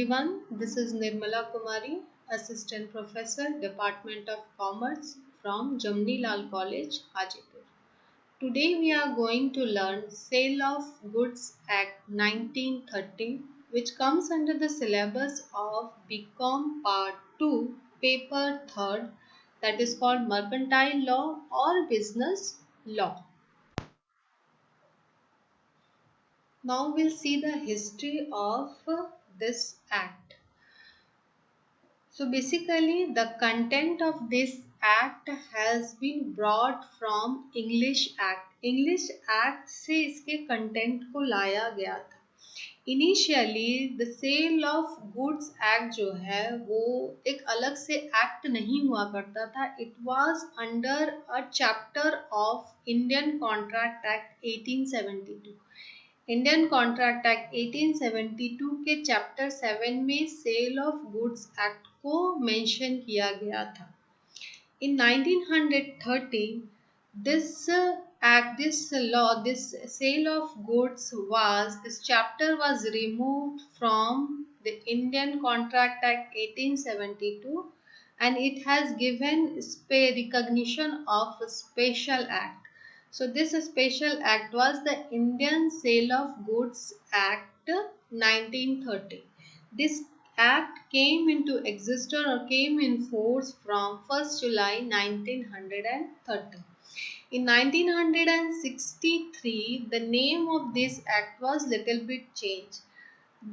everyone, this is Nirmala Kumari, Assistant Professor, Department of Commerce from Jamnilal College, Hajipur. Today we are going to learn Sale of Goods Act 1930, which comes under the syllabus of BCom Part 2, Paper 3rd, that is called Mercantile Law or Business Law. Now we'll see the history of this act. So basically the content of this act has been brought from English Act. English Act से इसके content को लाया गया था. Initially the Sale of Goods Act जो है वो एक अलग से act नहीं हुआ करता था. It was under a chapter of Indian Contract Act 1872. Indian contract act 1872 के चैप्टर 7 में सेल ऑफ गुड्स एक्ट को मेंशन किया गया था. इन 1930 this sale of goods this chapter was removed from the Indian Contract Act 1872 and it has given recognition of a special act. So this special act was the Indian Sale of Goods Act 1930. This act came into existence or came in force from 1st July 1930. In 1963, the name of this act was little bit changed.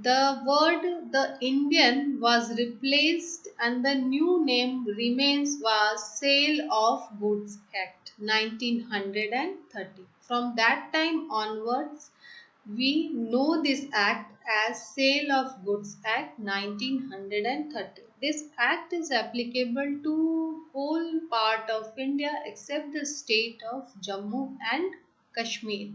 The word the Indian was replaced and the new name remains was Sale of Goods Act 1930. From that time onwards, we know this act as Sale of Goods Act 1930. This act is applicable to whole part of India except the state of Jammu and Kashmir.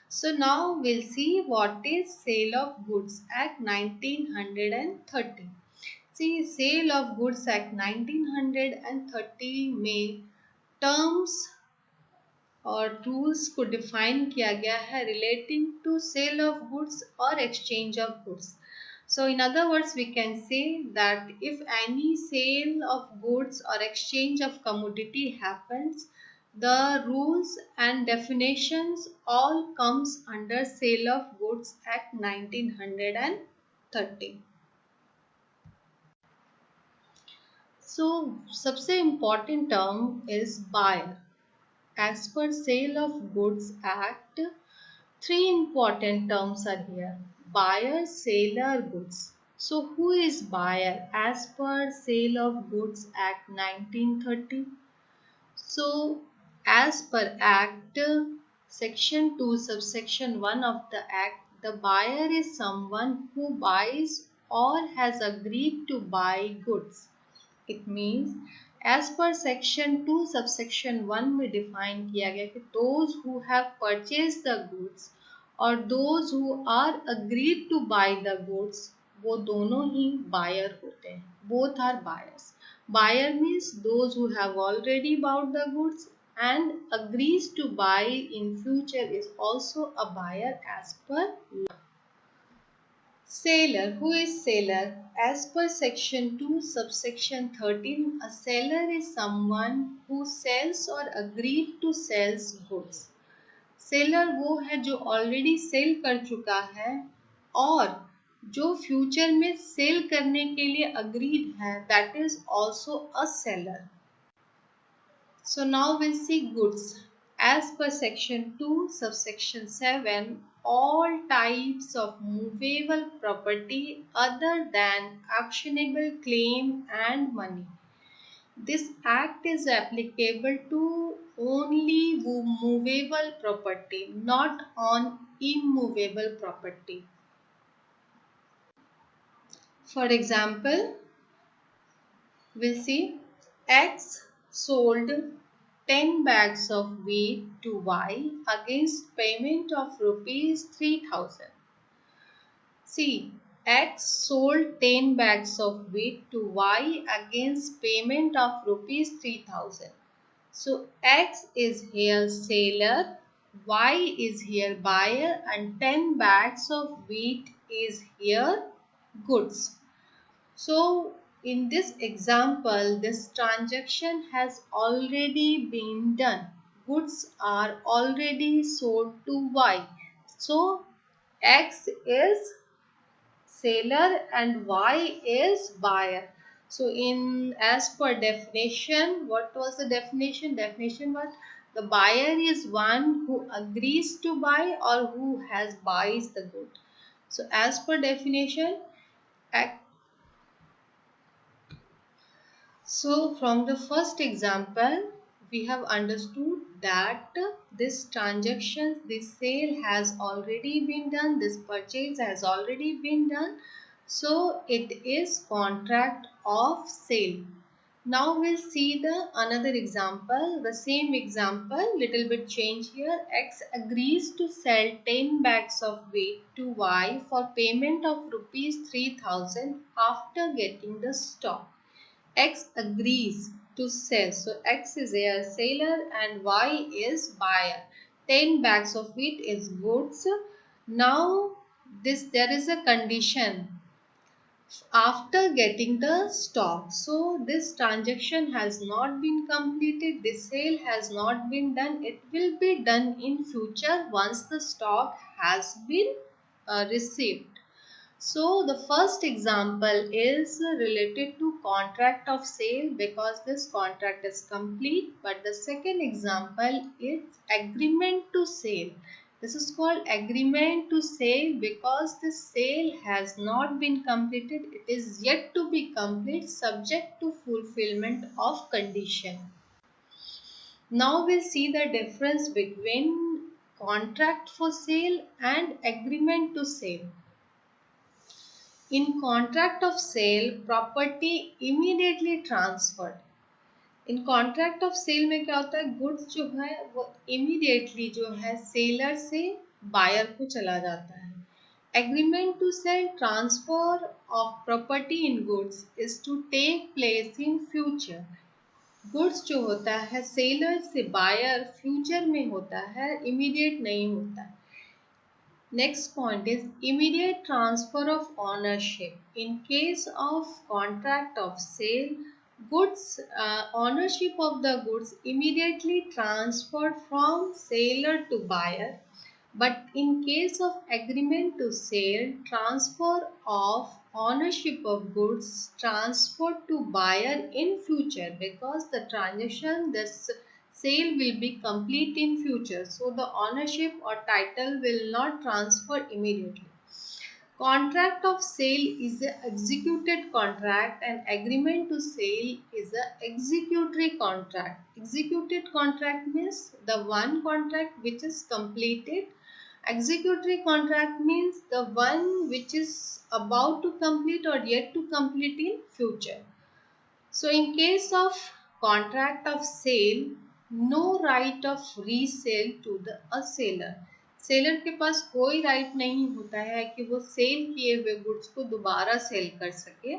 So now we'll see what is Sale of Goods Act 1930. See, Sale of Goods Act 1930 में terms और rules को define किया गया है relating to sale of goods or exchange of goods. So in other words, we can say that if any sale of goods or exchange of commodity happens, the rules and definitions all comes under Sale of Goods Act 1930. So, सबसे important term is buyer. As per Sale of Goods Act, three important terms are here. Buyer, seller, goods. So, who is buyer as per Sale of Goods Act 1930? So, as per Act, Section 2, Subsection 1 of the Act, the buyer is someone who buys or has agreed to buy goods. It means, as per Section 2, Subsection 1 में define किया गया कि those who have purchased the goods or those who are agreed to buy the goods, वो दोनों ही buyer होते हैं. Both are buyers. Buyer means those who have already bought the goods and agrees to buy in future is also a buyer as per law. Seller. Who is seller? As per Section 2, Subsection 13, a seller is someone who sells or agreed to sell goods. Seller वो है जो already sell कर चुका है और जो future में cell करने के लिए agreed है, that is also a seller. So now we'll see goods. As per Section 2, Subsection 7, all types of movable property other than actionable claim and money. This act is applicable to only movable property, not on immovable property. For example, we'll see X sold 10 bags of wheat to Y against payment of rupees 3000. See, X sold 10 bags of wheat to Y against payment of rupees 3000. So, X is here seller, Y is here buyer and 10 bags of wheat is here goods. So in this example, this transaction has already been done. Goods are already sold to Y. So X is seller and Y is buyer. So in as per definition, what was the definition? Definition was the buyer is one who agrees to buy or who has buys the good. So as per definition, so from the first example, we have understood that this transaction, this sale has already been done, this purchase has already been done. So it is contract of sale. Now we'll see the another example, the same example, little bit change here. X agrees to sell 10 bags of wheat to Y for payment of rupees 3000 after getting the stock. X agrees to sell. So X is a seller and Y is buyer. 10 bags of wheat is goods. Now there is a condition after getting the stock. So this transaction has not been completed. This sale has not been done. It will be done in future once the stock has been received. So the first example is related to contract of sale because this contract is complete. But the second example is agreement to sale. This is called agreement to sale because the sale has not been completed. It is yet to be complete subject to fulfillment of condition. Now we'll see the difference between contract for sale and agreement to sale. In contract of sale, property immediately transferred. In contract of sale में क्या होता है, goods जो है वो immediately जो है seller से बायर को चला जाता है. Agreement to sell transfer of property in goods is to take place in future. Goods जो होता है सेलर से बायर फ्यूचर में होता है, इमीडिएट नहीं होता है. Next point is immediate transfer of ownership. In case of contract of sale, goods ownership of the goods immediately transferred from seller to buyer. But in case of agreement to sale, transfer of ownership of goods transferred to buyer in future because the transaction, this sale will be complete in future. So the ownership or title will not transfer immediately. Contract of sale is an executed contract and agreement to sale is an executory contract. Executed contract means the one contract which is completed. Executory contract means the one which is about to complete or yet to complete in future. So in case of contract of sale, no right of resale to a seller. Seller के पास कोई right नहीं होता है कि वो cell किए हुए goods को दोबारा सेल कर सके.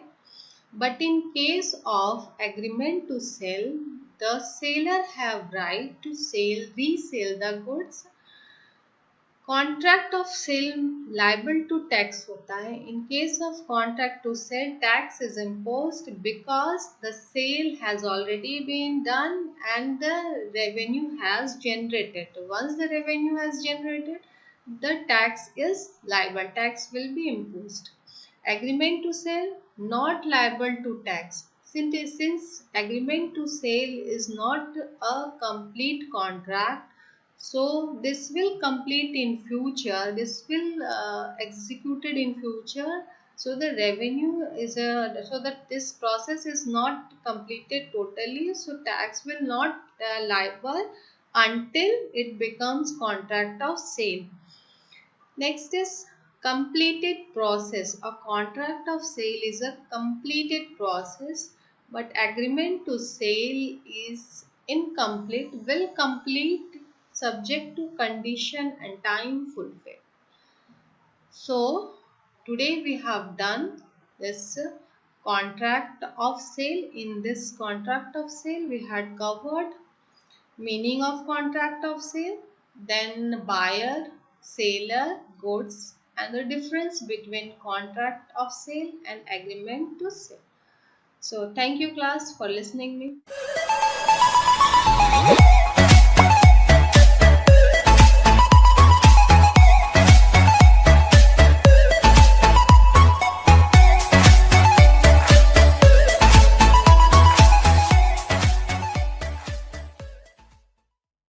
But in case of agreement to sell, the seller have right to sell resell the goods. Contract of sale liable to tax होता है. In case of contract to sell, tax is imposed because the sale has already been done and the revenue has generated. Once the revenue has generated, the tax is liable. Tax will be imposed. Agreement to sell not liable to tax. Since agreement to sale is not a complete contract, so this will complete in future. This will executed in future. So the revenue is so that this process is not completed totally. So tax will not liable until it becomes contract of sale. Next is completed process. A contract of sale is a completed process, but agreement to sale is incomplete, will complete subject to condition and time fulfilled. So today we have done this contract of sale. In this contract of sale, we had covered meaning of contract of sale, then buyer, seller, goods and the difference between contract of sale and agreement to sell. So thank you class for listening me.